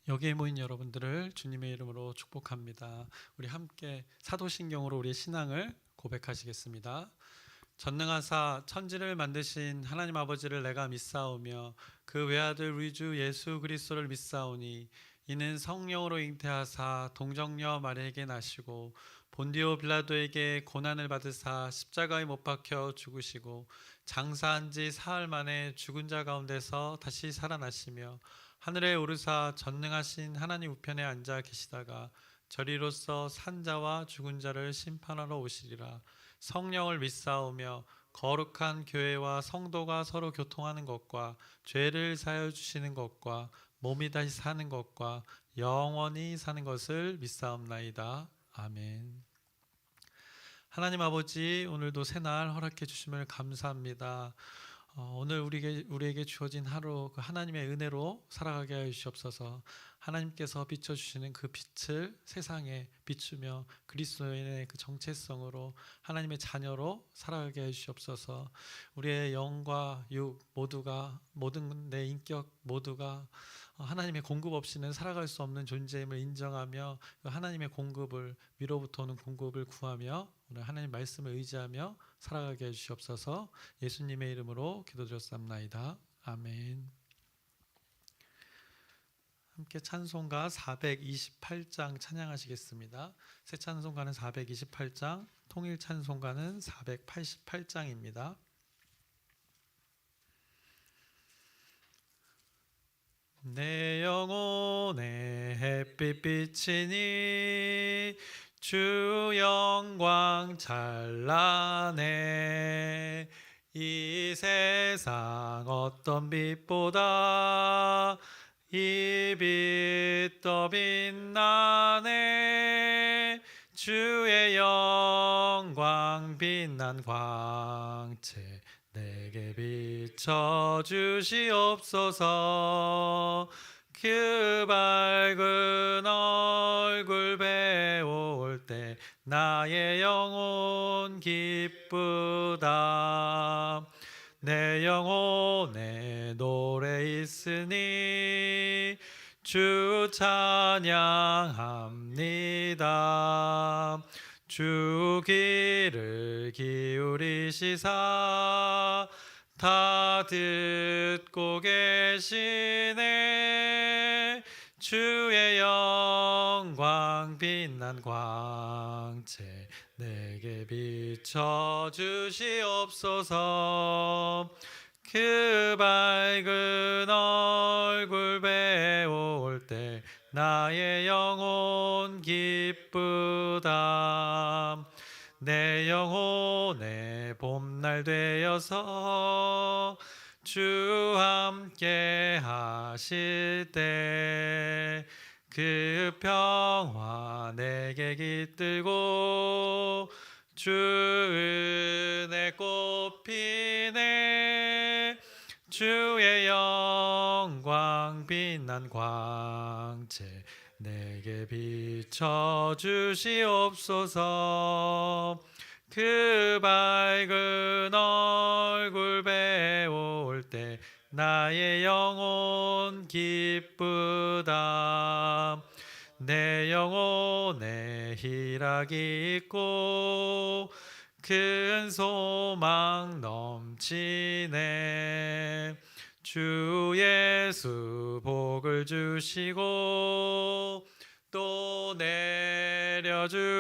여기에 모인 여러분들을 주님의 이름으로 축복합니다. 우리 함께 사도신경으로 우리의 신앙을 고백하시겠습니다. 전능하사 천지를 만드신 하나님 아버지를 내가 믿사오며 그 외아들 우리 주 예수 그리스도를 믿사오니 이는 성령으로 잉태하사 동정녀 마리아에게 나시고 본디오 빌라도에게 고난을 받으사 십자가에 못 박혀 죽으시고 장사한 지 사흘 만에 죽은 자 가운데서 다시 살아나시며 하늘에 오르사 전능하신 하나님 우편에 앉아 계시다가 저리로서 산자와 죽은 자를 심판하러 오시리라. 성령을 믿사오며 거룩한 교회와 성도가 서로 교통하는 것과 죄를 사하여 주시는 것과 몸이 다시 사는 것과 영원히 사는 것을 믿사옵나이다. 아멘. 하나님 아버지, 오늘도 새날 허락해 주심을 감사합니다. 오늘 우리에게 주어진 하루 그 하나님의 은혜로 살아가게 하여 주시옵소서. 하나님께서 비춰주시는 그 빛을 세상에 비추며 그리스도인의 그 정체성으로 하나님의 자녀로 살아가게 해 주시옵소서. 우리의 영과 육 모두가, 모든 내 인격 모두가 하나님의 공급 없이는 살아갈 수 없는 존재임을 인정하며 그 하나님의 공급을, 위로부터 오는 공급을 구하며 오늘 하나님 말씀을 의지하며 살아가게 해주시옵소서. 예수님의 이름으로 기도드렸사옵나이다. 아멘. 함께 찬송가 428장 찬양하시겠습니다. 새 찬송가는 428장, 통일 찬송가는 488장입니다. 내 영혼의 햇빛 비치니 주 영광 찬란해. 이 세상 어떤 빛보다 이 빛 더 빛나네. 주의 영광 빛난 광채 내게 비춰 주시옵소서. 그 밝은 얼굴 배울 때 나의 영혼 기쁘다. 내 영혼에 노래 있으니 주 찬양합니다. 주 귀를 기울이시사 다 듣고 계시네. 주의 영광 빛난 광채 내게 비춰 주시옵소서. 그 밝은 얼굴 배울 때 나의 영혼 기쁘다. 내 영혼의 봄날 되어서 주 함께 하실 때 그 평화 내게 깃들고 주 은혜 꽃피네. 주의 영광 빛난 광채 내게 비춰 주시옵소서. 그 밝은 얼굴 배울 때 나의 영혼 기쁘다. 내 영혼에 희락이 있고 큰 소망 넘치네. 주 예수 복을 주시고 또 내려주시네.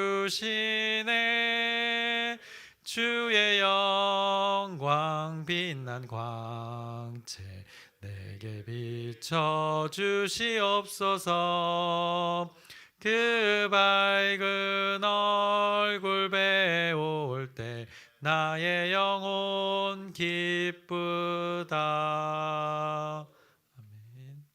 주의 영광 빛난 광채 내게 비춰 주시옵소서. 그 밝은 얼굴 배울 때 나의 영혼 기쁘다. 아멘.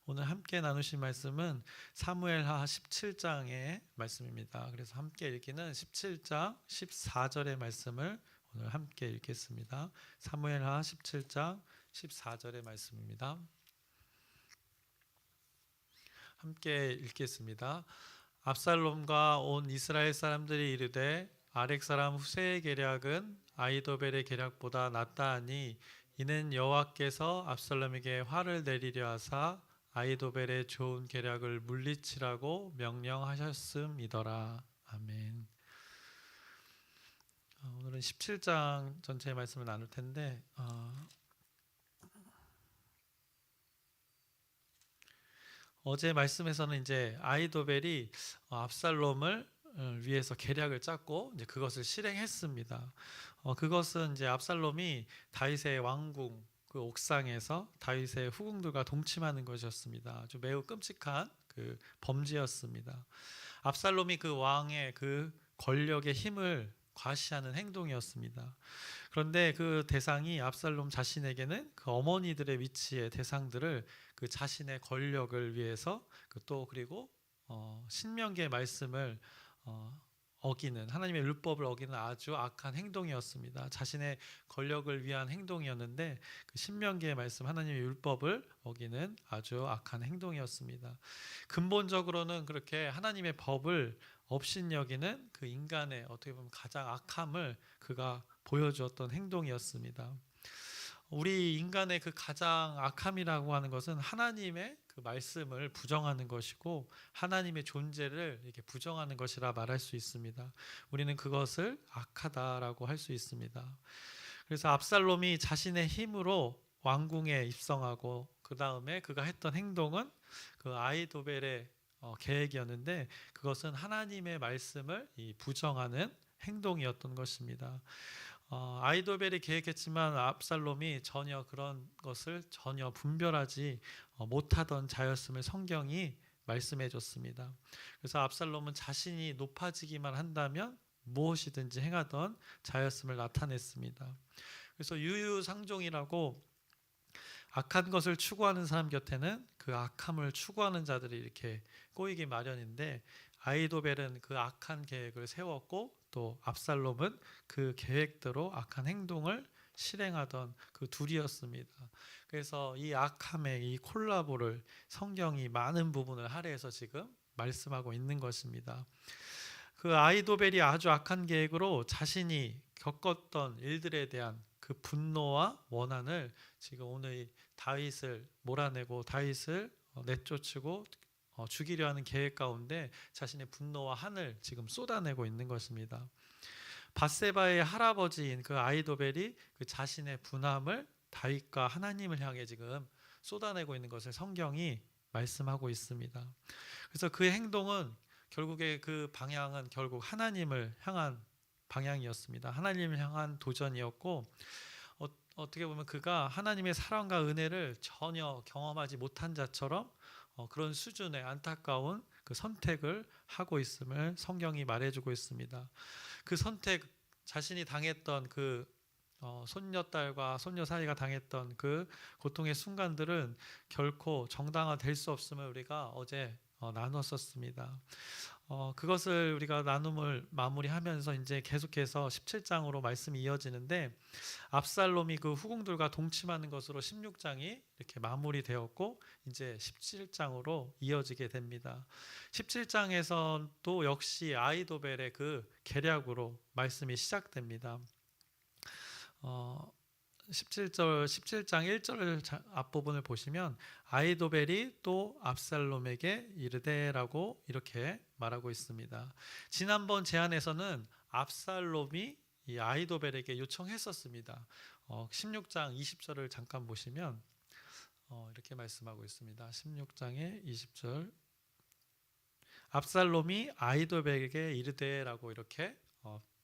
오늘 함께 나누실 말씀은 사무엘하 17장의 말씀입니다. 그래서 함께 읽기는 17장 14절의 말씀을 오늘 함께 읽겠습니다. 사무엘하 17장 14절의 말씀입니다. 함께 읽겠습니다. 압살롬과 온 이스라엘 사람들이 이르되 아렉 사람 후세의 계략은 아히도벨의 계략보다 낫다 하니 이는 여호와께서 압살롬에게 화를 내리려 하사 아이도벨의 좋은 계략을 물리치라고 명령하셨음이더라. 아멘. 오늘은 17장 전체의 말씀을 나눌 텐데 어제 말씀에서는 이제 아이도벨이 압살롬을 위해서 계략을 짰고 이제 그것을 실행했습니다. 그것은 이제 압살롬이 다윗의 왕궁 그 옥상에서 다윗의 후궁들과 동침하는 것이었습니다. 아주 매우 끔찍한 그 범죄였습니다. 압살롬이 그 왕의 그 권력의 힘을 과시하는 행동이었습니다. 그런데 그 대상이 압살롬 자신에게는 그 어머니들의 위치의 대상들을 그 자신의 권력을 위해서 또 그리고 신명기의 말씀을 어기는 하나님의 율법을 어기는 아주 악한 행동이었습니다. 자신의 권력을 위한 행동이었는데 그 신명기의 말씀 하나님의 율법을 어기는 아주 악한 행동이었습니다. 근본적으로는 그렇게 하나님의 법을 업신여기는 그 인간의 어떻게 보면 가장 악함을 그가 보여주었던 행동이었습니다. 우리 인간의 그 가장 악함이라고 하는 것은 하나님의 그 말씀을 부정하는 것이고 하나님의 존재를 이렇게 부정하는 것이라 말할 수 있습니다. 우리는 그것을 악하다라고 할 수 있습니다. 그래서 압살롬이 자신의 힘으로 왕궁에 입성하고 그 다음에 그가 했던 행동은 그 아이도벨의 계획이었는데 그것은 하나님의 말씀을 부정하는 행동이었던 것입니다. 아이도벨이 계획했지만 압살롬이 전혀 그런 것을 전혀 분별하지 못하던 자였음을 성경이 말씀해 줬습니다. 그래서 압살롬은 자신이 높아지기만 한다면 무엇이든지 행하던 자였음을 나타냈습니다. 그래서 유유상종이라고 악한 것을 추구하는 사람 곁에는 그 악함을 추구하는 자들이 이렇게 꼬이기 마련인데 아이도벨은 그 악한 계획을 세웠고 또 압살롬은 그 계획대로 악한 행동을 실행하던 그 둘이었습니다. 그래서 이 악함의 이 콜라보를 성경이 많은 부분을 할애해서 지금 말씀하고 있는 것입니다. 그 아이도벨이 아주 악한 계획으로 자신이 겪었던 일들에 대한 그 분노와 원한을 지금 오늘 다윗을 몰아내고 다윗을 내쫓고 죽이려 하는 계획 가운데 자신의 분노와 한을 지금 쏟아내고 있는 것입니다. 밧세바의 할아버지인 그 아이도벨이 그 자신의 분함을 다윗과 하나님을 향해 지금 쏟아내고 있는 것을 성경이 말씀하고 있습니다. 그래서 그 행동은 결국에 그 방향은 결국 하나님을 향한 방향이었습니다. 하나님을 향한 도전이었고 어떻게 보면 그가 하나님의 사랑과 은혜를 전혀 경험하지 못한 자처럼 그런 수준의 안타까운 그 선택을 하고 있음을 성경이 말해주고 있습니다. 그 선택 자신이 당했던 그 손녀딸과 손녀 사이가 당했던 그 고통의 순간들은 결코 정당화될 수 없음을 우리가 어제 나눴었습니다. 그것을 우리가 나눔을 마무리하면서 이제 계속해서 17장으로 말씀이 이어지는데 압살롬이 그 후궁들과 동침하는 것으로 16장이 이렇게 마무리되었고 이제 17장으로 이어지게 됩니다. 17장에서 또 역시 아이도벨의 그 계략으로 말씀이 시작됩니다. 17장 1절 앞부분을 보시면 아이도벨이 또 압살롬에게 이르되라고 이렇게 말하고 있습니다. 지난번 제안에서는 압살롬이 이 아이도벨에게 요청했었습니다. 16장 20절을 잠깐 보시면 이렇게 말씀하고 있습니다. 16장의 20절 압살롬이 아이도벨에게 이르되라고 이렇게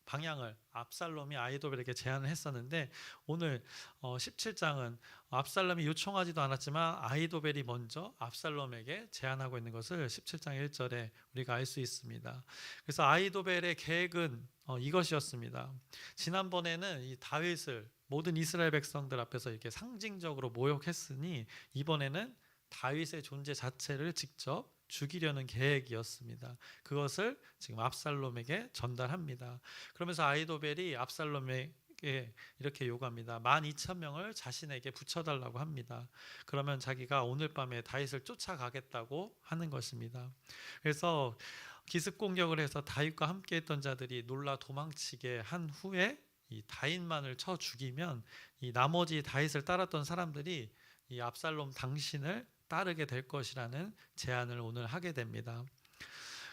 방향을 압살롬이 아이도벨에게 제안을 했었는데 오늘 17장은 압살롬이 요청하지도 않았지만 아이도벨이 먼저 압살롬에게 제안하고 있는 것을 17장 1절에 우리가 알 수 있습니다. 그래서 아이도벨의 계획은 이것이었습니다. 지난번에는 이 다윗을 모든 이스라엘 백성들 앞에서 이렇게 상징적으로 모욕했으니 이번에는 다윗의 존재 자체를 직접 죽이려는 계획이었습니다. 그것을 지금 압살롬에게 전달합니다. 그러면서 아이도벨이 압살롬에게 이렇게 요구합니다. 12,000명을 자신에게 붙여달라고 합니다. 그러면 자기가 오늘 밤에 다윗을 쫓아가겠다고 하는 것입니다. 그래서 기습 공격을 해서 다윗과 함께했던 자들이 놀라 도망치게 한 후에 이 다윗만을 쳐 죽이면 이 나머지 다윗을 따랐던 사람들이 이 압살롬 당신을 따르게 될 것이라는 제안을 오늘 하게 됩니다.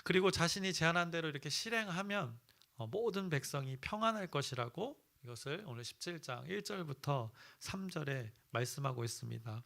그리고 자신이 제안한 대로 이렇게 실행하면 모든 백성이 평안할 것이라고 이것을 오늘 17장 1절부터 3절에 말씀하고 있습니다.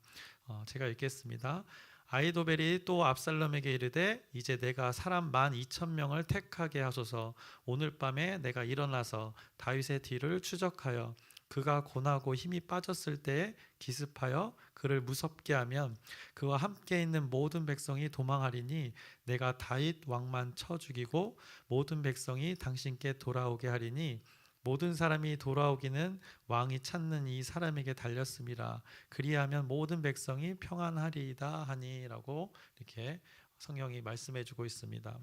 제가 읽겠습니다. 아히도벨이 또 압살롬에게 이르되 이제 내가 사람 12,000명을 택하게 하소서. 오늘 밤에 내가 일어나서 다윗의 뒤를 추적하여 그가 고나고 힘이 빠졌을 때에 기습하여 그를 무섭게 하면 그와 함께 있는 모든 백성이 도망하리니 내가 다윗 왕만 쳐 죽이고 모든 백성이 당신께 돌아오게 하리니 모든 사람이 돌아오기는 왕이 찾는 이 사람에게 달렸음이라. 그리하면 모든 백성이 평안하리이다 하니라고 이렇게 성경이 말씀해 주고 있습니다.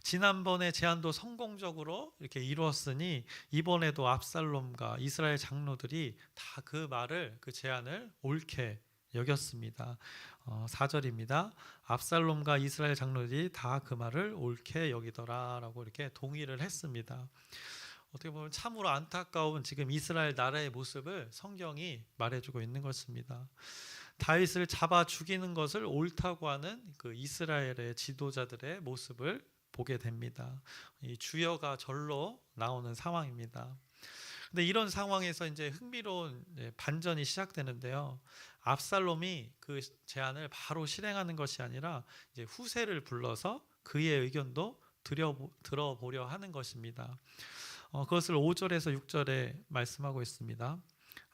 지난번에 제안도 성공적으로 이렇게 이루었으니 이번에도 압살롬과 이스라엘 장로들이 다 그 제안을 옳게 여겼습니다. 4절입니다. 압살롬과 이스라엘 장로들이 다 그 말을 옳게 여기더라라고 이렇게 동의를 했습니다. 어떻게 보면 참으로 안타까운 지금 이스라엘 나라의 모습을 성경이 말해주고 있는 것입니다. 다윗을 잡아 죽이는 것을 옳다고 하는 그 이스라엘의 지도자들의 모습을 보게 됩니다. 이 주여가 절로 나오는 상황입니다. 근데 이런 상황에서 이제 흥미로운 반전이 시작되는데요. 압살롬이 그 제안을 바로 실행하는 것이 아니라 이제 후세를 불러서 그의 의견도 들어보려 하는 것입니다. 그것을 5절에서 6절에 말씀하고 있습니다.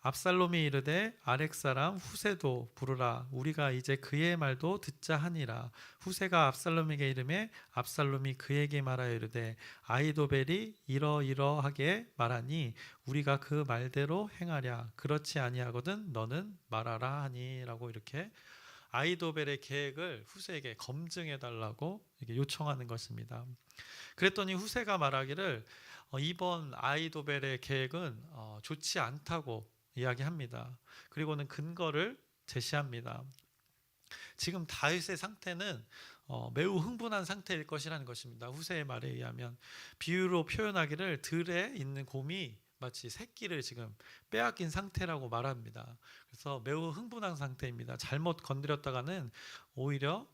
압살롬이 이르되 아렉 사람 후세도 부르라. 우리가 이제 그의 말도 듣자 하니라. 후세가 압살롬에게 이르매 압살롬이 그에게 말하여 이르되 아히도벨이 이러이러하게 말하니 우리가 그 말대로 행하랴. 그렇지 아니하거든 너는 말하라 하니라고 이렇게 아히도벨의 계획을 후세에게 검증해 달라고 이렇게 요청하는 것입니다. 그랬더니 후세가 말하기를 이번 아히도벨의 계획은 좋지 않다고 이야기합니다. 그리고는 근거를 제시합니다. 지금 다윗의 상태는 매우 흥분한 상태일 것이라는 것입니다. 후세의 말에 의하면 비유로 표현하기를 들에 있는 곰이 마치 새끼를 지금 빼앗긴 상태라고 말합니다. 그래서 매우 흥분한 상태입니다. 잘못 건드렸다가는 오히려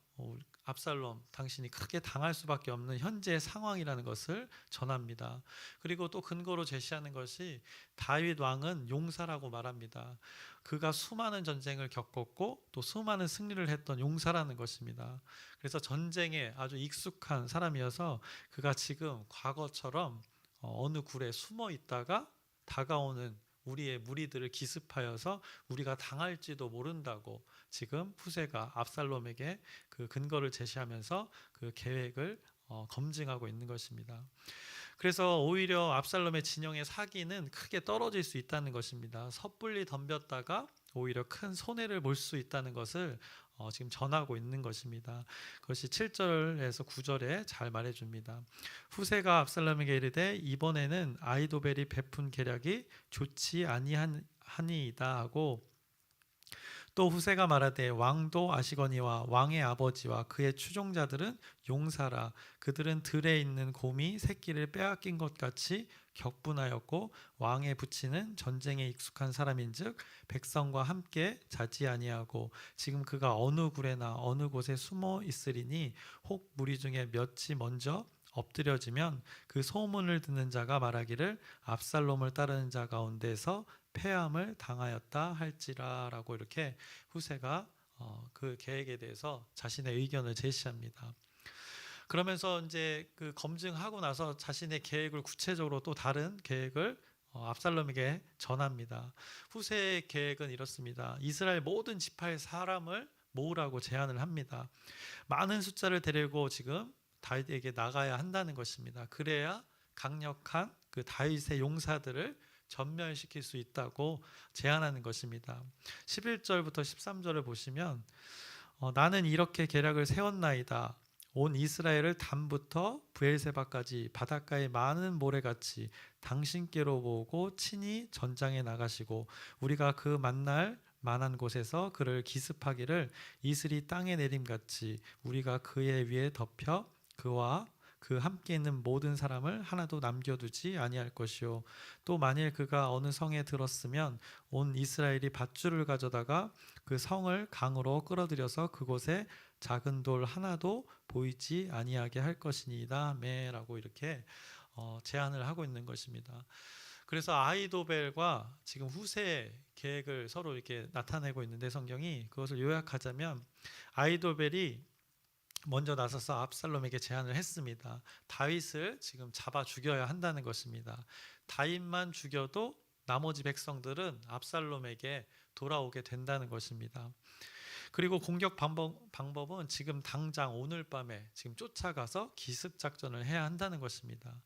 압살롬 당신이 크게 당할 수밖에 없는 현재의 상황이라는 것을 전합니다. 그리고 또 근거로 제시하는 것이 다윗 왕은 용사라고 말합니다. 그가 수많은 전쟁을 겪었고 또 수많은 승리를 했던 용사라는 것입니다. 그래서 전쟁에 아주 익숙한 사람이어서 그가 지금 과거처럼 어느 굴에 숨어 있다가 다가오는 우리의 무리들을 기습하여서 우리가 당할지도 모른다고 지금 후세가 압살롬에게 그 근거를 제시하면서 그 계획을 검증하고 있는 것입니다. 그래서 오히려 압살롬의 진영의 사기는 크게 떨어질 수 있다는 것입니다. 섣불리 덤볐다가 오히려 큰 손해를 볼 수 있다는 것을 지금 전하고 있는 것입니다. 그것이 7절에서 9절에 잘 말해줍니다. 후세가 압살롬에게 이르되 이번에는 아히도벨이 베푼 계략이 좋지 아니하니이다 하고 또 후세가 말하되 왕도 아시거니와 왕의 아버지와 그의 추종자들은 용사라. 그들은 들에 있는 곰이 새끼를 빼앗긴 것 같이 격분하였고 왕의 부친은 전쟁에 익숙한 사람인즉 백성과 함께 자지 아니하고 지금 그가 어느 굴에나 어느 곳에 숨어 있으리니 혹 무리 중에 몇이 먼저 엎드려지면 그 소문을 듣는 자가 말하기를 압살롬을 따르는 자 가운데서 패함을 당하였다 할지라라고 이렇게 후세가 그 계획에 대해서 자신의 의견을 제시합니다. 그러면서 이제 그 검증하고 나서 자신의 계획을 구체적으로 또 다른 계획을 압살롬에게 전합니다. 후세의 계획은 이렇습니다. 이스라엘 모든 지파의 사람을 모으라고 제안을 합니다. 많은 숫자를 데리고 지금 다윗에게 나가야 한다는 것입니다. 그래야 강력한 그 다윗의 용사들을 전멸시킬 수 있다고 제안하는 것입니다. 11절부터 13절을 보시면 나는 이렇게 계략을 세웠나이다. 온 이스라엘을 단부터 브엘세바까지 바닷가의 많은 모래같이 당신께로 모으고 친히 전장에 나가시고 우리가 그 만날 만한 곳에서 그를 기습하기를 이슬이 땅에 내림같이 우리가 그의 위에 덮여 그와 그 함께 있는 모든 사람을 하나도 남겨두지 아니할 것이요 또 만일 그가 어느 성에 들었으면 온 이스라엘이 밧줄을 가져다가 그 성을 강으로 끌어들여서 그곳에 작은 돌 하나도 보이지 아니하게 할 것이니이다. 라고 이렇게 제안을 하고 있는 것입니다. 그래서 아히도벨과 지금 후세의 계획을 서로 이렇게 나타내고 있는데 성경이 그것을 요약하자면 아히도벨이 먼저 나서서 압살롬에게 제안을 했습니다. 다윗을 지금 잡아 죽여야 한다는 것입니다. 다윗만 죽여도 나머지 백성들은 압살롬에게 돌아오게 된다는 것입니다. 그리고 공격 방법은 지금 당장 오늘 밤에 지금 쫓아가서 기습 작전을 해야 한다는 것입니다.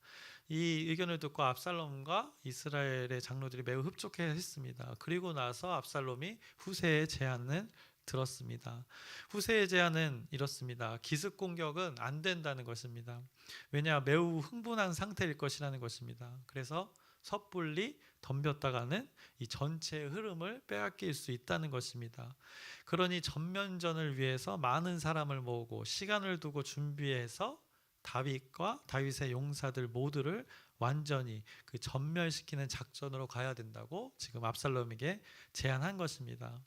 이 의견을 듣고 압살롬과 이스라엘의 장로들이 매우 흡족해했습니다. 그리고 나서 압살롬이 후세의 제안을 들었습니다. 후세의 제안은 이렇습니다. 기습 공격은 안 된다는 것입니다. 왜냐 매우 흥분한 상태일 것이라는 것입니다. 그래서 섣불리 덤볐다가는 이 전체의 흐름을 빼앗길 수 있다는 것입니다. 그러니 전면전을 위해서 많은 사람을 모으고 시간을 두고 준비해서 다윗과 다윗의 용사들 모두를 완전히 그 전멸시키는 작전으로 가야 된다고 지금 압살롬에게 제안한 것입니다.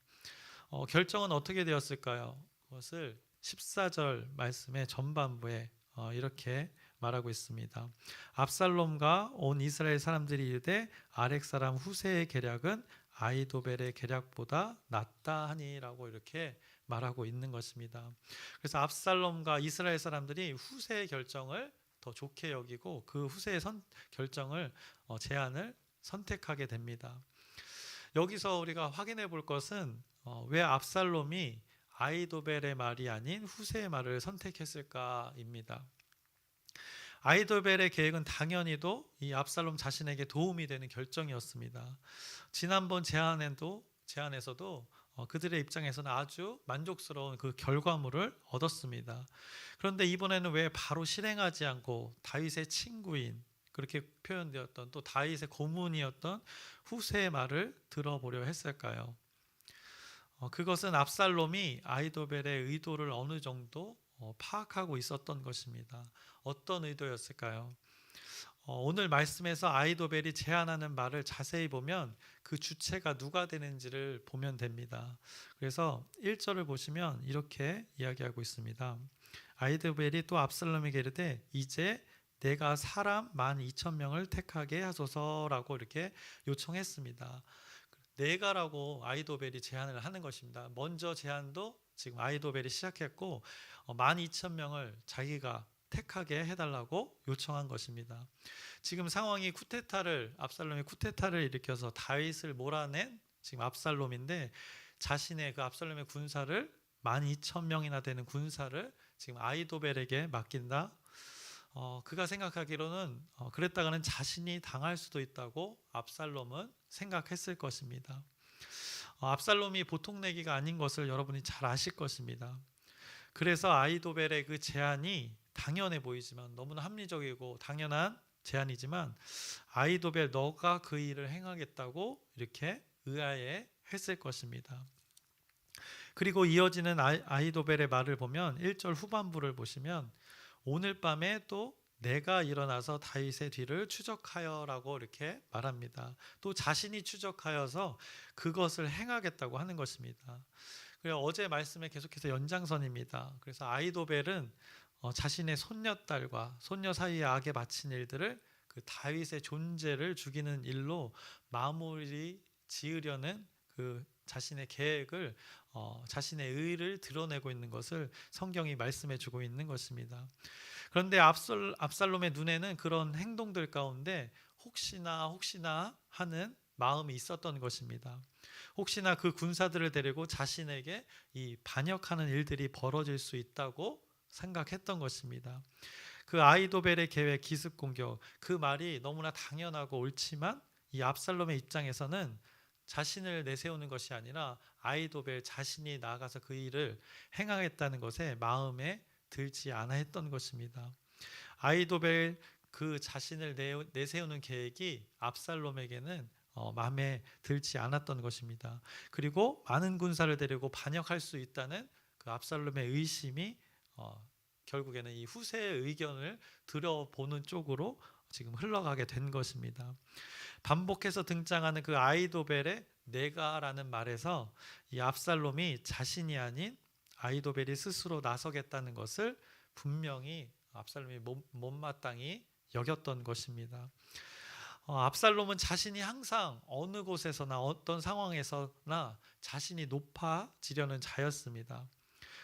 결정은 어떻게 되었을까요? 그것을 14절 말씀의 전반부에 이렇게 말하고 있습니다. 압살롬과 온 이스라엘 사람들이 이르되 아렉 사람 후세의 계략은 아히도벨의 계략보다 낫다 하니라고 이렇게 말하고 있는 것입니다. 그래서 압살롬과 이스라엘 사람들이 후세의 결정을 더 좋게 여기고 그 후세의 결정을 제안을 선택하게 됩니다. 여기서 우리가 확인해 볼 것은 왜 압살롬이 아히도벨의 말이 아닌 후세의 말을 선택했을까입니다. 아히도벨의 계획은 당연히도 이 압살롬 자신에게 도움이 되는 결정이었습니다. 지난번 제안에서도 그들의 입장에서는 아주 만족스러운 그 결과물을 얻었습니다. 그런데 이번에는 왜 바로 실행하지 않고 다윗의 친구인 그렇게 표현되었던 또 다윗의 고문이었던 후세의 말을 들어보려 했을까요? 그것은 압살롬이 아히도벨의 의도를 어느 정도 파악하고 있었던 것입니다. 어떤 의도였을까요? 오늘 말씀에서 아히도벨이 제안하는 말을 자세히 보면 그 주체가 누가 되는지를 보면 됩니다. 그래서 1절을 보시면 이렇게 이야기하고 있습니다. 아히도벨이 또 압살롬에게 이르되 이제 내가 사람 12,000명을 택하게 하소서라고 이렇게 요청했습니다. 내가라고 아히도벨이 제안을 하는 것입니다. 먼저 제안도 지금 아히도벨이 시작했고 12,000명을 자기가 택하게 해달라고 요청한 것입니다. 지금 상황이 압살롬이 쿠데타를 일으켜서 다윗을 몰아낸 지금 압살롬인데 자신의 그 압살롬의 군사를 12,000명이나 되는 군사를 지금 아히도벨에게 맡긴다. 그가 생각하기로는 그랬다가는 자신이 당할 수도 있다고 압살롬은 생각했을 것입니다. 압살롬이 보통 내기가 아닌 것을 여러분이 잘 아실 것입니다. 그래서 아히도벨의 그 제안이 당연해 보이지만 너무나 합리적이고 당연한 제안이지만 아히도벨 너가 그 일을 행하겠다고 이렇게 의아해 했을 것입니다. 그리고 이어지는 아히도벨의 말을 보면 1절 후반부를 보시면 오늘 밤에 또 내가 일어나서 다윗의 뒤를 추적하여라고 이렇게 말합니다. 또 자신이 추적하여서 그것을 행하겠다고 하는 것입니다. 그래서 어제 말씀에 계속해서 연장선입니다. 그래서 아히도벨은 자신의 손녀딸과 손녀 사이의 악에 바친 일들을 그 다윗의 존재를 죽이는 일로 마무리 지으려는 그 자신의 계획을 자신의 의를 드러내고 있는 것을 성경이 말씀해 주고 있는 것입니다. 그런데 압살롬의 눈에는 그런 행동들 가운데 혹시나 하는 마음이 있었던 것입니다. 혹시나 그 군사들을 데리고 자신에게 이 반역하는 일들이 벌어질 수 있다고 생각했던 것입니다. 그 아히도벨의 계획 기습 공격 그 말이 너무나 당연하고 옳지만 이 압살롬의 입장에서는 자신을 내세우는 것이 아니라 아히도벨 자신이 나아가서 그 일을 행하겠다는 것에 마음에 들지 않아 했던 것입니다. 아히도벨 그 자신을 내세우는 계획이 압살롬에게는 마음에 들지 않았던 것입니다. 그리고 많은 군사를 데리고 반역할 수 있다는 그 압살롬의 의심이 결국에는 이 후세의 의견을 들어보는 쪽으로 지금 흘러가게 된 것입니다. 반복해서 등장하는 그 아이도벨의 내가라는 말에서 이 압살롬이 자신이 아닌 아이도벨이 스스로 나서겠다는 것을 분명히 압살롬이 못마땅히 여겼던 것입니다. 압살롬은 자신이 항상 어느 곳에서나 어떤 상황에서나 자신이 높아지려는 자였습니다.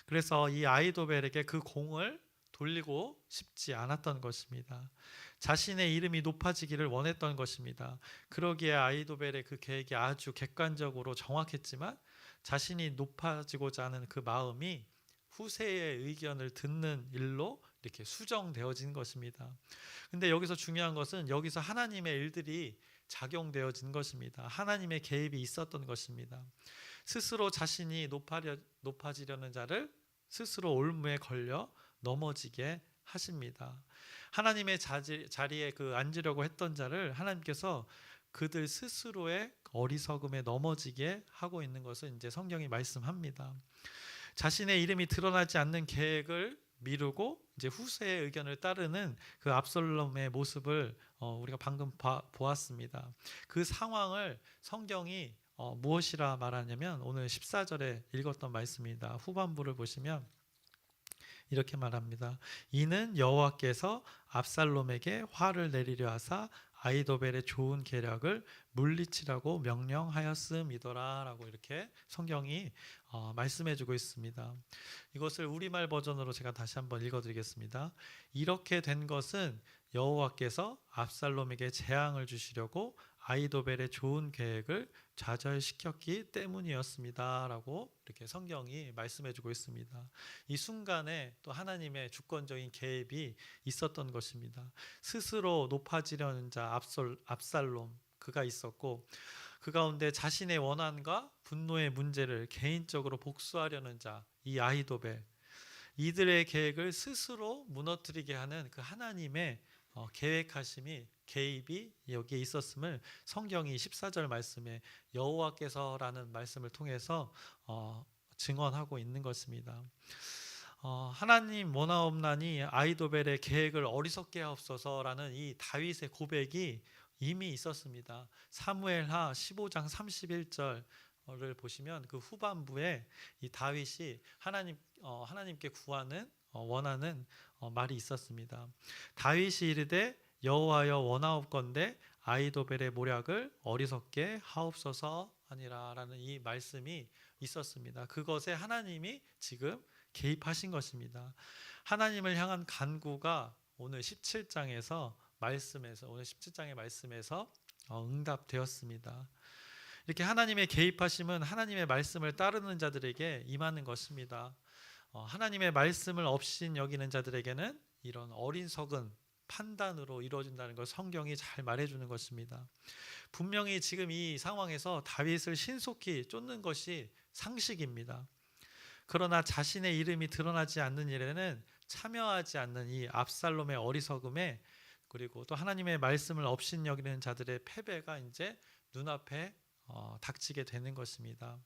그래서 이 아이도벨에게 그 공을 돌리고 싶지 않았던 것입니다. 자신의 이름이 높아지기를 원했던 것입니다. 그러기에 아이도벨의 그 계획이 아주 객관적으로 정확했지만 자신이 높아지고자 하는 그 마음이 후세의 의견을 듣는 일로 이렇게 수정되어진 것입니다. 근데 여기서 중요한 것은 여기서 하나님의 일들이 작용되어진 것입니다. 하나님의 개입이 있었던 것입니다. 스스로 자신이 높아지려는 자를 스스로 올무에 걸려 넘어지게 하십니다. 하나님의 자리에 앉으려고 했던 자를 하나님께서 그들 스스로의 어리석음에 넘어지게 하고 있는 것을 이제 성경이 말씀합니다. 자신의 이름이 드러나지 않는 계획을 미루고 이제 후세의 의견을 따르는 그 압살롬의 모습을 우리가 방금 보았습니다. 그 상황을 성경이 무엇이라 말하냐면 오늘 14절에 읽었던 말씀입니다. 후반부를 보시면 이렇게 말합니다. 이는 여호와께서 압살롬에게 화를 내리려 하사 아이도벨의 좋은 계략을 물리치라고 명령하였음이더라 라고 이렇게 성경이 말씀해주고 있습니다. 이것을 우리말 버전으로 제가 다시 한번 읽어드리겠습니다. 이렇게 된 것은 여호와께서 압살롬에게 재앙을 주시려고 아이도벨의 좋은 계획을 좌절시켰기 때문이었습니다 라고 이렇게 성경이 말씀해주고 있습니다. 이 순간에 또 하나님의 주권적인 개입이 있었던 것입니다. 스스로 높아지려는 자 압살롬 그가 있었고 그 가운데 자신의 원한과 분노의 문제를 개인적으로 복수하려는 자 이 아이도벨, 이들의 계획을 스스로 무너뜨리게 하는 그 하나님의 계획하심이 개입이 여기에 있었음을 성경이 14절 말씀에 여호와께서라는 말씀을 통해서 증언하고 있는 것입니다. 하나님 원하옵나니 아이도벨의 계획을 어리석게 하옵소서라는 이 다윗의 고백이 이미 있었습니다. 사무엘하 15장 31절을 보시면 그 후반부에 이 다윗이 하나님께 구하는 원하는 말이 있었습니다. 다윗이 이르되 여호와여 원하옵건대 아이도벨의 모략을 어리석게 하옵소서 하니라라는 이 말씀이 있었습니다. 그것에 하나님이 지금 개입하신 것입니다. 하나님을 향한 간구가 오늘 17장의 말씀에서 응답되었습니다. 이렇게 하나님의 개입하심은 하나님의 말씀을 따르는 자들에게 임하는 것입니다. 하나님의 말씀을 업신 여기는 자들에게는 이런 어리석은 판단으로 이루어진다는 걸 성경이 잘 말해주는 것입니다. 분명히 지금 이 상황에서 다윗을 신속히 쫓는 것이 상식입니다. 그러나 자신의 이름이 드러나지 않는 일에는 참여하지 않는 이 압살롬의 어리석음에 그리고 또 하나님의 말씀을 업신여기는 자들의 패배가 이제 눈앞에 닥치게 되는 것입니다.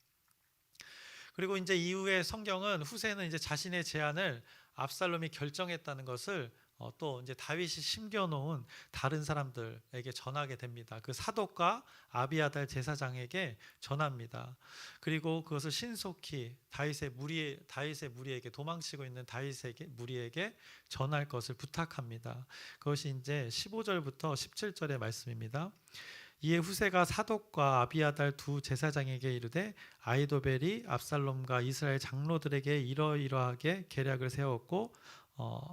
그리고 이제 이후에 성경은 후세는 이제 자신의 제안을 압살롬이 결정했다는 것을 또 이제 다윗이 심겨놓은 다른 사람들에게 전하게 됩니다. 그 사독과 아비아달 제사장에게 전합니다. 그리고 그것을 신속히 다윗의 무리에게 도망치고 있는 다윗의 무리에게 전할 것을 부탁합니다. 그것이 이제 15절부터 17절의 말씀입니다. 이에 후세가 사독과 아비아달 두 제사장에게 이르되 아이도벨이 압살롬과 이스라엘 장로들에게 이러이러하게 계략을 세웠고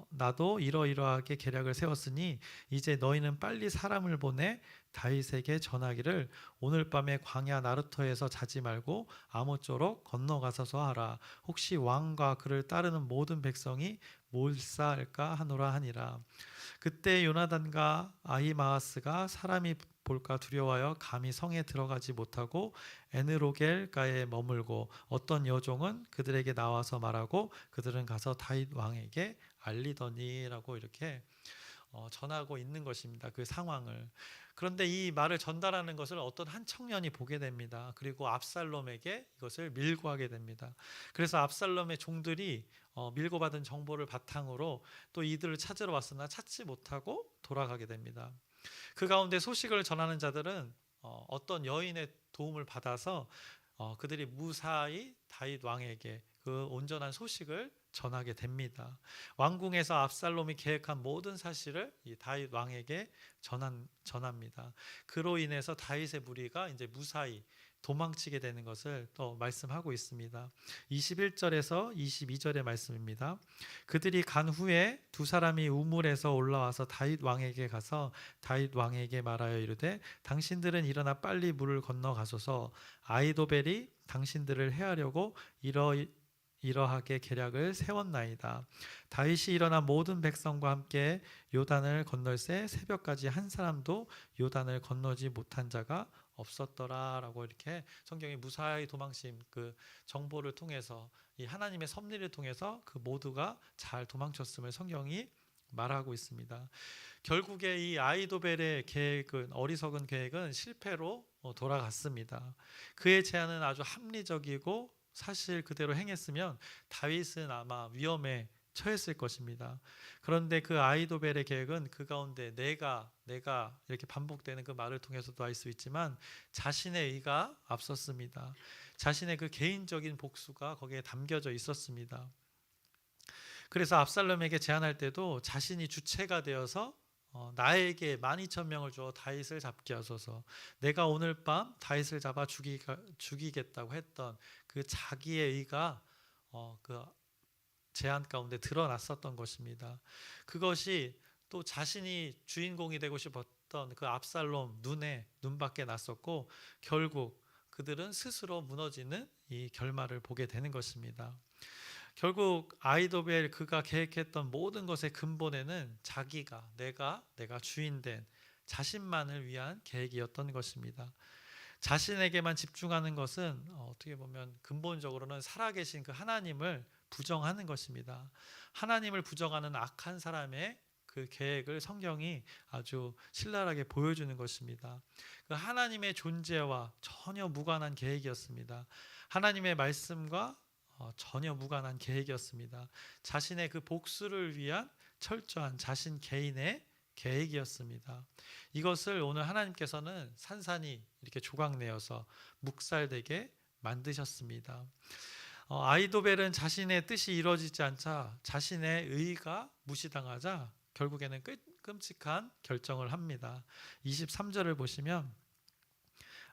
나도 이러이러하게 계략을 세웠으니 이제 너희는 빨리 사람을 보내 다윗에게 전하기를 오늘 밤에 광야 나루터에서 자지 말고 아모쪼록 건너가서서 하라. 혹시 왕과 그를 따르는 모든 백성이 몰사할까 하노라 하니라. 그때 요나단과 아히마아스가 사람이 볼까 두려워하여 감히 성에 들어가지 못하고 에느로겔가에 머물고 어떤 여종은 그들에게 나와서 말하고 그들은 가서 다윗 왕에게 알리더니라고 이렇게 전하고 있는 것입니다. 그 상황을. 그런데 이 말을 전달하는 것을 어떤 한 청년이 보게 됩니다. 그리고 압살롬에게 이것을 밀고하게 됩니다. 그래서 압살롬의 종들이 밀고받은 정보를 바탕으로 또 이들을 찾으러 왔으나 찾지 못하고 돌아가게 됩니다. 그 가운데 소식을 전하는 자들은 어떤 여인의 도움을 받아서 그들이 무사히 다윗 왕에게 그 온전한 소식을 전하게 됩니다. 왕궁에서 압살롬이 계획한 모든 사실을 이 다윗 왕에게 전합니다. 그로 인해서 다윗의 무리가 이제 무사히 도망치게 되는 것을 또 말씀하고 있습니다. 21절에서 22절의 말씀입니다. 그들이 간 후에 두 사람이 우물에서 올라와서 다윗 왕에게 가서 다윗 왕에게 말하여 이르되 당신들은 일어나 빨리 물을 건너가소서 아히도벨이 당신들을 해하려고 이러하게 계략을 세웠나이다. 다윗이 일어나 모든 백성과 함께 요단을 건널새 새벽까지 한 사람도 요단을 건너지 못한 자가 없었더라라고 이렇게 성경이 무사히 도망친 그 정보를 통해서 이 하나님의 섭리를 통해서 그 모두가 잘 도망쳤음을 성경이 말하고 있습니다. 결국에 이 아히도벨의 계획은 어리석은 계획은 실패로 돌아갔습니다. 그의 제안은 아주 합리적이고 사실 그대로 행했으면 다윗은 아마 위험에 처했을 것입니다. 그런데 그 아히도벨의 계획은 그 가운데 내가 이렇게 반복되는 그 말을 통해서도 알 수 있지만 자신의 의가 앞섰습니다. 자신의 그 개인적인 복수가 거기에 담겨져 있었습니다. 그래서 압살롬에게 제안할 때도 자신이 주체가 되어서 나에게 12,000명을 주어 다윗을 잡게 하소서, 내가 오늘 밤 다윗을 잡아 죽이겠다고 했던 그 자기의 의가 그 제안 가운데 드러났었던 것입니다. 그것이 또 자신이 주인공이 되고 싶었던 그 압살롬 눈밖에 났었고 결국 그들은 스스로 무너지는 이 결말을 보게 되는 것입니다. 결국 아히도벨 그가 계획했던 모든 것의 근본에는 자기가 내가 주인된 자신만을 위한 계획이었던 것입니다. 자신에게만 집중하는 것은 어떻게 보면 근본적으로는 살아계신 그 하나님을 부정하는 것입니다. 하나님을 부정하는 악한 사람의 그 계획을 성경이 아주 신랄하게 보여주는 것입니다. 그 하나님의 존재와 전혀 무관한 계획이었습니다. 하나님의 말씀과 전혀 무관한 계획이었습니다. 자신의 그 복수를 위한 철저한 자신 개인의 계획이었습니다. 이것을 오늘 하나님께서는 산산이 이렇게 조각내어서 묵살되게 만드셨습니다. 아히도벨은 자신의 뜻이 이루어지지 않자 자신의 의가 무시당하자 결국에는 끔찍한 결정을 합니다. 23절을 보시면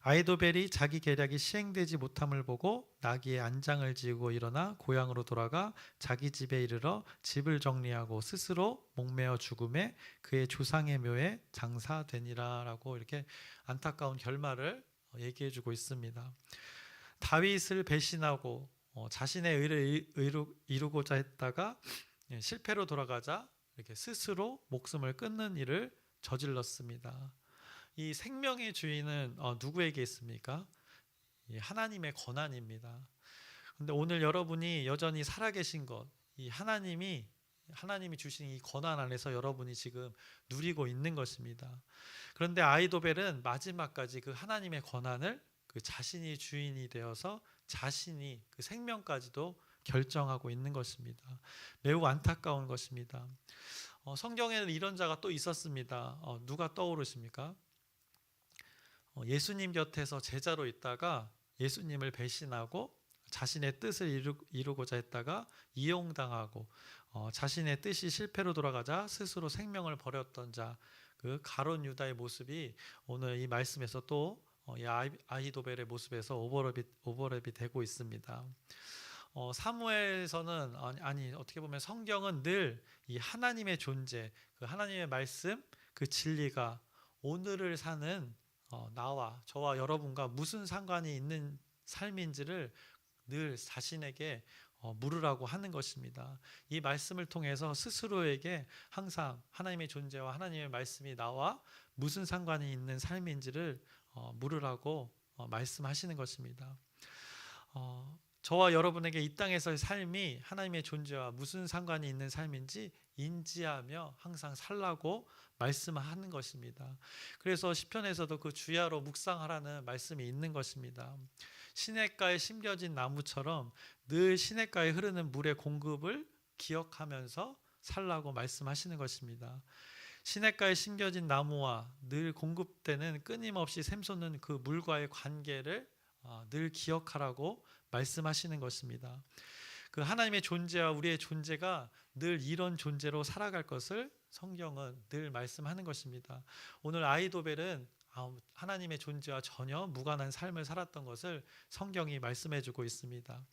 아히도벨이 자기 계략이 시행되지 못함을 보고 나귀에 안장을 지우고 일어나 고향으로 돌아가 자기 집에 이르러 집을 정리하고 스스로 목매어 죽음에 그의 조상의 묘에 장사되니라 라고 이렇게 안타까운 결말을 얘기해주고 있습니다. 다윗을 배신하고 자신의 의를 이루고자 했다가 실패로 돌아가자 이렇게 스스로 목숨을 끊는 일을 저질렀습니다. 이 생명의 주인은 누구에게 있습니까? 하나님의 권한입니다. 그런데 오늘 여러분이 여전히 살아계신 것, 이 하나님이 주신 이 권한 안에서 여러분이 지금 누리고 있는 것입니다. 그런데 아히도벨은 마지막까지 그 하나님의 권한을 그 자신이 주인이 되어서 자신이 그 생명까지도 결정하고 있는 것입니다. 매우 안타까운 것입니다. 성경에는 이런 자가 또 있었습니다. 누가 떠오르십니까? 예수님 곁에서 제자로 있다가 예수님을 배신하고 자신의 뜻을 이루고자 했다가 이용당하고 자신의 뜻이 실패로 돌아가자 스스로 생명을 버렸던 자, 그 가룟 유다의 모습이 오늘 이 말씀에서 또 아히도벨의 모습에서 오버랩이 되고 있습니다. 사무엘서는 어떻게 보면 성경은 늘 이 하나님의 존재, 그 하나님의 말씀, 그 진리가 오늘을 사는 저와 여러분과 무슨 상관이 있는 삶인지를 늘 자신에게 물으라고 하는 것입니다. 이 말씀을 통해서 스스로에게 항상 하나님의 존재와 하나님의 말씀이 나와 무슨 상관이 있는 삶인지를 물으라고 말씀하시는 것입니다. 저와 여러분에게 이 땅에서의 삶이 하나님의 존재와 무슨 상관이 있는 삶인지 인지하며 항상 살라고 말씀하는 것입니다. 그래서 시편에서도 그 주야로 묵상하라는 말씀이 있는 것입니다. 시냇가에 심겨진 나무처럼 늘 시냇가에 흐르는 물의 공급을 기억하면서 살라고 말씀하시는 것입니다. 시냇가에 심겨진 나무와 늘 공급되는 끊임없이 샘솟는 그 물과의 관계를 늘 기억하라고 말씀하시는 것입니다. 그 하나님의 존재와 우리의 존재가 늘 이런 존재로 살아갈 것을 성경은 늘 말씀하는 것입니다. 오늘 아이도벨은 하나님의 존재와 전혀 무관한 삶을 살았던 것을 성경이 말씀해주고 있습니다.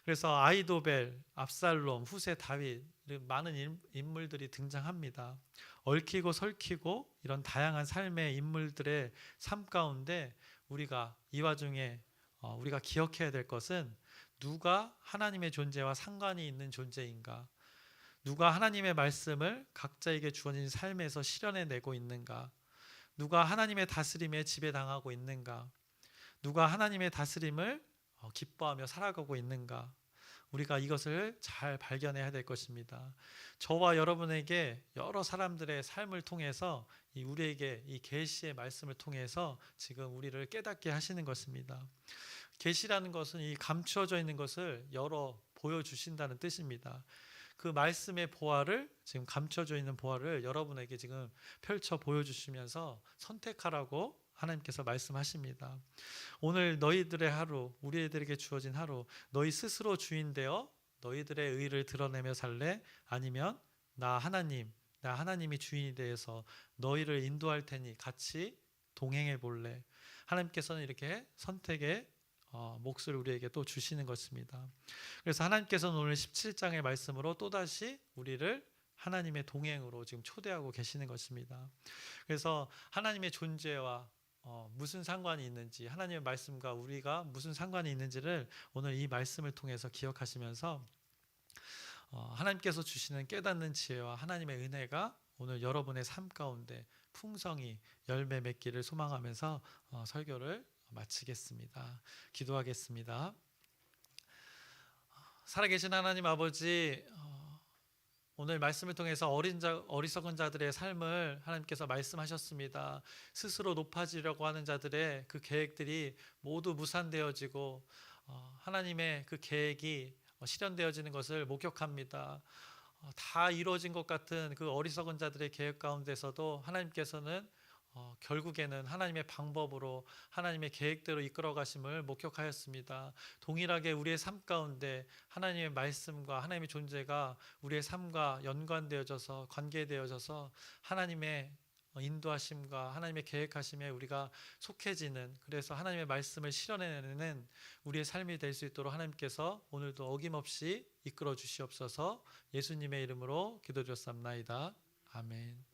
그래서 아이도벨, 압살롬, 후세 다윗 많은 인물들이 등장합니다. 얽히고 설키고 이런 다양한 삶의 인물들의 삶 가운데 우리가 이 와중에 우리가 기억해야 될 것은 누가 하나님의 존재와 상관이 있는 존재인가? 누가 하나님의 말씀을 각자에게 주어진 삶에서 실현해내고 있는가? 누가 하나님의 다스림에 지배당하고 있는가? 누가 하나님의 다스림을 기뻐하며 살아가고 있는가? 우리가 이것을 잘 발견해야 될 것입니다. 저와 여러분에게 여러 사람들의 삶을 통해서 우리에게 이 계시의 말씀을 통해서 지금 우리를 깨닫게 하시는 것입니다. 계시라는 것은 이 감추어져 있는 것을 열어 보여주신다는 뜻입니다. 그 말씀의 보화를 지금 감춰져 있는 보화를 여러분에게 지금 펼쳐 보여주시면서 선택하라고 하나님께서 말씀하십니다. 오늘 너희들의 하루, 우리들에게 주어진 하루, 너희 스스로 주인 되어 너희들의 의를 드러내며 살래? 아니면 나 하나님이 주인이 되어서 너희를 인도할 테니 같이 동행해 볼래? 하나님께서는 이렇게 선택의 몫을 우리에게 또 주시는 것입니다. 그래서 하나님께서는 오늘 17장의 말씀으로 또다시 우리를 하나님의 동행으로 지금 초대하고 계시는 것입니다. 그래서 하나님의 존재와 무슨 상관이 있는지, 하나님의 말씀과 우리가 무슨 상관이 있는지를 오늘 이 말씀을 통해서 기억하시면서 하나님께서 주시는 깨닫는 지혜와 하나님의 은혜가 오늘 여러분의 삶 가운데 풍성히 열매 맺기를 소망하면서 설교를 마치겠습니다. 기도하겠습니다. 살아계신 하나님 아버지, 오늘 말씀을 통해서 어리석은 자들의 삶을 하나님께서 말씀하셨습니다. 스스로 높아지려고 하는 자들의 그 계획들이 모두 무산되어지고 하나님의 그 계획이 실현되어지는 것을 목격합니다. 다 이루어진 것 같은 그 어리석은 자들의 계획 가운데서도 하나님께서는 결국에는 하나님의 방법으로 하나님의 계획대로 이끌어 가심을 목격하였습니다. 동일하게 우리의 삶 가운데 하나님의 말씀과 하나님의 존재가 우리의 삶과 연관되어져서 관계되어져서 하나님의 인도하심과 하나님의 계획하심에 우리가 속해지는, 그래서 하나님의 말씀을 실현해내는 우리의 삶이 될 수 있도록 하나님께서 오늘도 어김없이 이끌어 주시옵소서. 예수님의 이름으로 기도드렸사옵나이다. 아멘.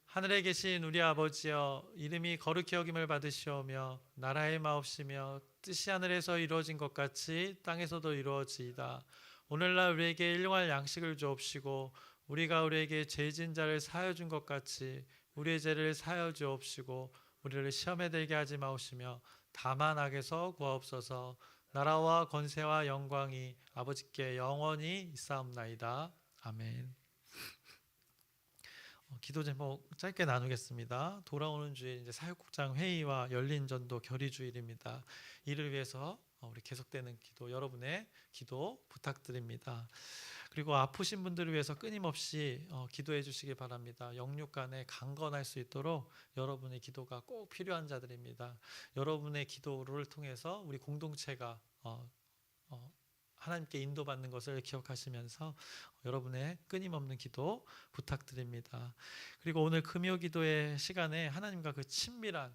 하늘에 계신 우리 아버지여, 이름이 거룩히 여김을 받으시오며 나라의 마옵시며 뜻이 하늘에서 이루어진 것 같이 땅에서도 이루어지이다. 오늘날 우리에게 일용할 양식을 주옵시고 우리가 우리에게 죄진 자를 사하여 준 것 같이 우리의 죄를 사하여 주옵시고 우리를 시험에 들게 하지 마옵시며 다만 악에서 구하옵소서. 나라와 권세와 영광이 아버지께 영원히 있사옵나이다. 아멘. 기도 제목 짧게 나누겠습니다. 돌아오는 주일 이제 사역국장 회의와 열린 전도 결의 주일입니다. 이를 위해서 우리 계속되는 기도, 여러분의 기도 부탁드립니다. 그리고 아프신 분들을 위해서 끊임없이 기도해 주시기 바랍니다. 영육간에 강건할 수 있도록 여러분의 기도가 꼭 필요한 자들입니다. 여러분의 기도를 통해서 우리 공동체가 하나님께 인도받는 것을 기억하시면서 여러분의 끊임없는 기도 부탁드립니다. 그리고 오늘 금요 기도의 시간에 하나님과 그 친밀한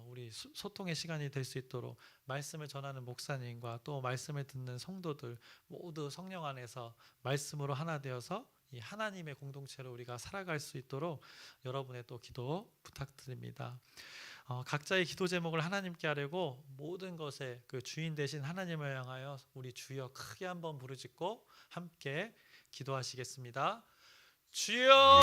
우리 소통의 시간이 될 수 있도록 말씀을 전하는 목사님과 또 말씀을 듣는 성도들 모두 성령 안에서 말씀으로 하나 되어서 이 하나님의 공동체로 우리가 살아갈 수 있도록 여러분의 또 기도 부탁드립니다. 각자의 기도 제목을 하나님께 하려고 모든 것의 그 주인 되신 하나님을 향하여 우리 주여 크게 한번 부르짖고 함께 기도하시겠습니다. 주여!